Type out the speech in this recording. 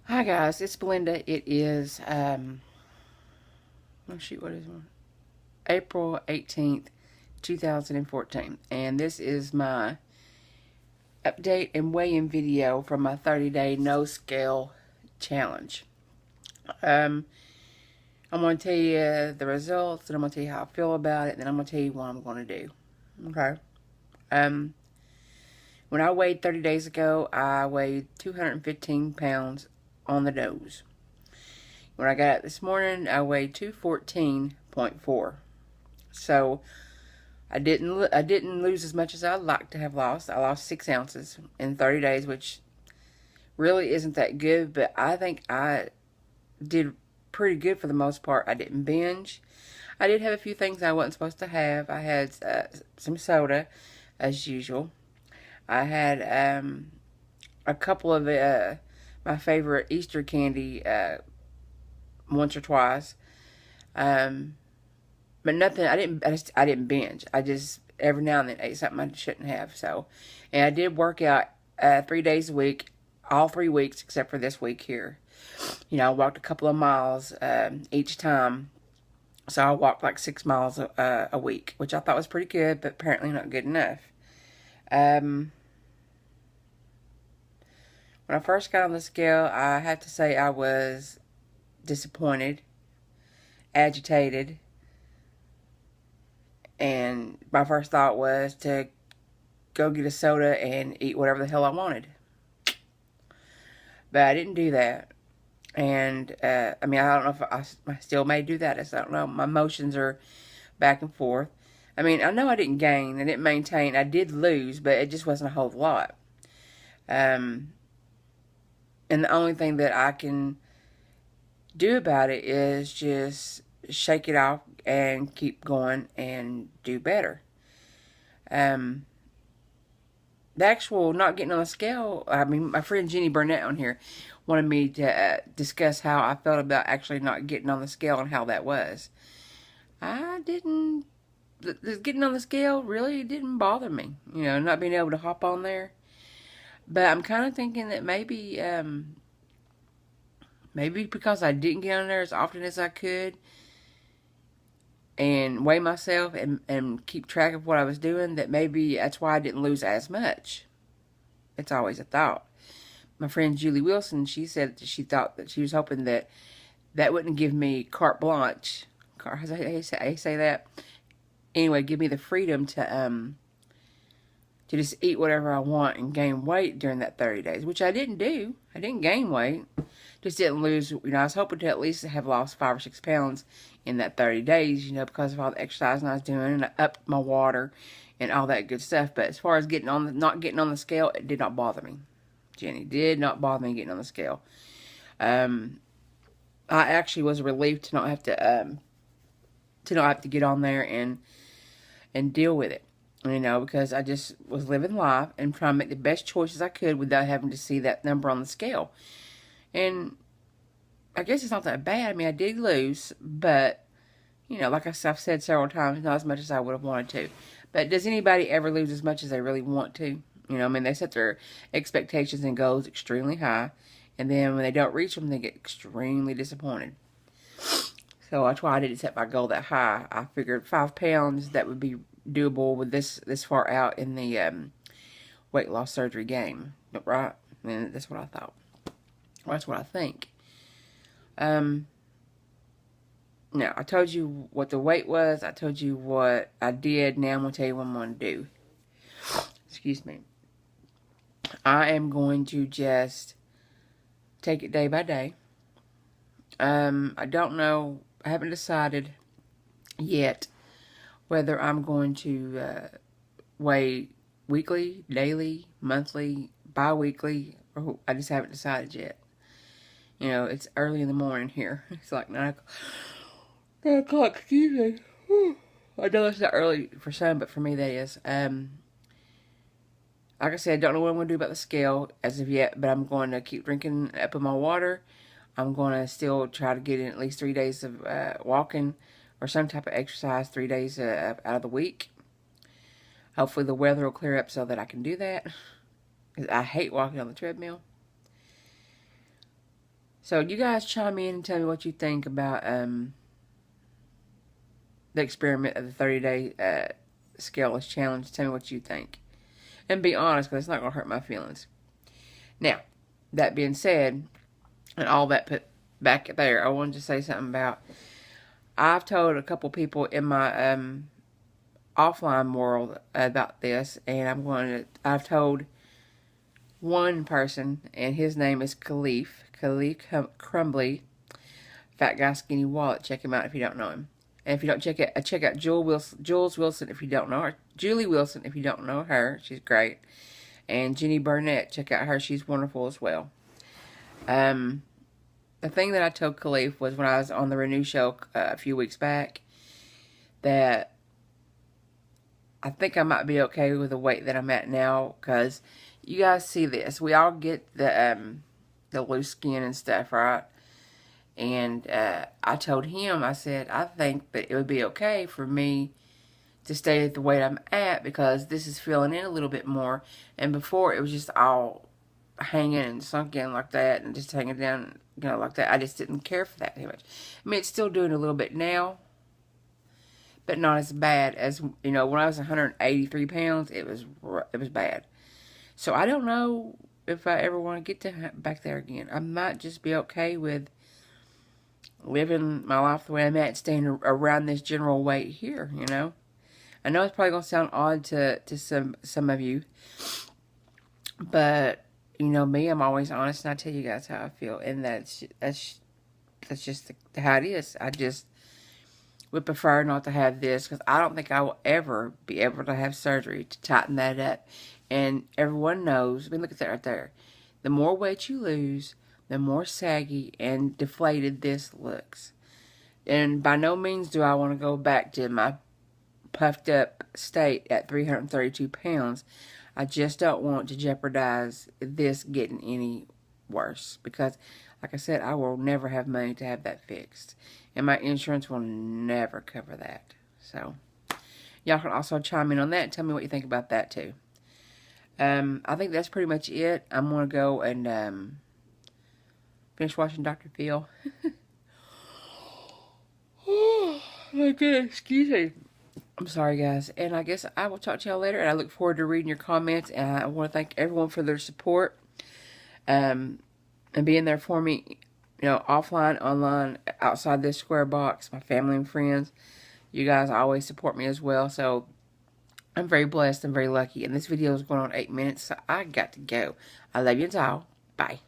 Hi guys, it's Belinda. It is oh shoot, what is it? April 18th, 2014. And this is my update and weigh-in video from my 30-day no scale challenge. Um I'm going to tell you the results, and I'm going to tell you how I feel about it, and then I'm going to tell you what I'm going to do. Okay. Um when I weighed 30 days ago, I weighed 215 pounds on the nose. When I got up this morning, I weighed 214.4. So I didn't lose as much as I'd like to have lost. I lost 6 ounces in 30 days, which really isn't that good, but I think I did pretty good for the most part. I didn't binge. I did have a few things I wasn't supposed to have. I had some soda, as usual. I had a couple of my favorite Easter candy once or twice. Um, but nothing. I didn't binge. I just every now and then ate something I shouldn't have. So, and I did work out 3 days a week, all 3 weeks except for this week here. I walked a couple of miles each time. So I walked like 6 miles a week, which I thought was pretty good, but apparently not good enough. Um, when I first got on the scale, I have to say I was disappointed, agitated, and my first thought was to go get a soda and eat whatever the hell I wanted. But I didn't do that. And, I mean, I don't know if I still may do that. I don't know. My emotions are back and forth. I mean, I know I didn't gain. I didn't maintain. I did lose, but it just wasn't a whole lot. And the only thing that I can do about it is just shake it off and keep going and do better. The actual not getting on the scale, I mean, my friend Jenny Burnett on here wanted me to discuss how I felt about actually not getting on the scale and how that was. I didn't, getting on the scale really didn't bother me, not being able to hop on there. But I'm kind of thinking that maybe because I didn't get on there as often as I could and weigh myself and keep track of what I was doing, that maybe that's why I didn't lose as much. It's always a thought. My friend Julie Wilson, she said that she thought that she was hoping that that wouldn't give me carte blanche. I say that? Anyway, give me the freedom to just eat whatever I want and gain weight during that 30 days, which I didn't do. I didn't gain weight. Just didn't lose. I was hoping to at least have lost 5 or 6 pounds in that 30 days, because of all the exercising I was doing, and I upped my water and all that good stuff. But as far as not getting on the scale, it did not bother me. Jenny, did not bother me getting on the scale. I actually was relieved to not have to get on there and deal with it. Because I just was living life and trying to make the best choices I could without having to see that number on the scale. And I guess it's not that bad. I mean, I did lose, but, like I've said several times, not as much as I would have wanted to. But does anybody ever lose as much as they really want to? I mean, they set their expectations and goals extremely high, and then when they don't reach them, they get extremely disappointed. So that's why I didn't set my goal that high. I figured 5 pounds, that would be doable with this far out in the weight loss surgery game, right? And that's what I thought. Well, that's what I think. Now, I told you what the weight was. I told you what I did. Now I'm going to tell you what I'm going to do. Excuse me. I am going to just take it day by day. I don't know. I haven't decided yet whether I'm going to weigh weekly, daily, monthly, bi-weekly, or I just haven't decided yet. It's early in the morning here. It's like 9 o'clock, excuse me. I know it's not early for some, but for me that is. Like I said, I don't know what I'm going to do about the scale as of yet, but I'm going to keep drinking up in my water. I'm going to still try to get in at least 3 days of walking or some type of exercise 3 days out of the week. Hopefully the weather will clear up so that I can do that. I hate walking on the treadmill. So you guys chime in and tell me what you think about the experiment of the 30-day scaleless challenge. Tell me what you think. And be honest, because it's not going to hurt my feelings. Now, that being said, and all that put back there, I wanted to say something about, I've told a couple people in my offline world about this, and I've told one person, and his name is Khalif Crumbly, Fat Guy Skinny Wallet. Check him out if you don't know him. And if you don't check out Jules Wilson if you don't know her. Julie Wilson if you don't know her. She's great. And Jenny Burnett. Check out her. She's wonderful as well. The thing that I told Khalif was when I was on the Renew show a few weeks back, that I think I might be okay with the weight that I'm at now, because you guys see this. We all get the loose skin and stuff, right? And I told him, I said, I think that it would be okay for me to stay at the weight I'm at, because this is filling in a little bit more. And before, it was just all hanging and sunk in like that, and just hanging down, you know, like that. I just didn't care for that too much. I mean, it's still doing a little bit now, but not as bad as, you know, when I was 183 pounds, it was bad. So I don't know if I ever want to get back there again. I might just be okay with living my life the way I'm at, staying around this general weight here, you know. I know it's probably going to sound odd to some of you, but, you know me, I'm always honest, and I tell you guys how I feel, and that's just how it is. I just would prefer not to have this, because I don't think I will ever be able to have surgery to tighten that up. And everyone knows, I mean, look at that right there. The more weight you lose, the more saggy and deflated this looks. And by no means do I want to go back to my puffed up state at 332 pounds. I just don't want to jeopardize this getting any worse, because, like I said, I will never have money to have that fixed, and my insurance will never cover that. So y'all can also chime in on that and tell me what you think about that too. I think that's pretty much it. I'm going to go and finish watching Dr. Phil. Oh my goodness, excuse me. I'm sorry, guys. And I guess I will talk to y'all later. And I look forward to reading your comments. And I want to thank everyone for their support. And being there for me, you know, offline, online, outside this square box. My family and friends. You guys always support me as well. So I'm very blessed and very lucky. And this video is going on 8 minutes. So I got to go. I love you all. Bye.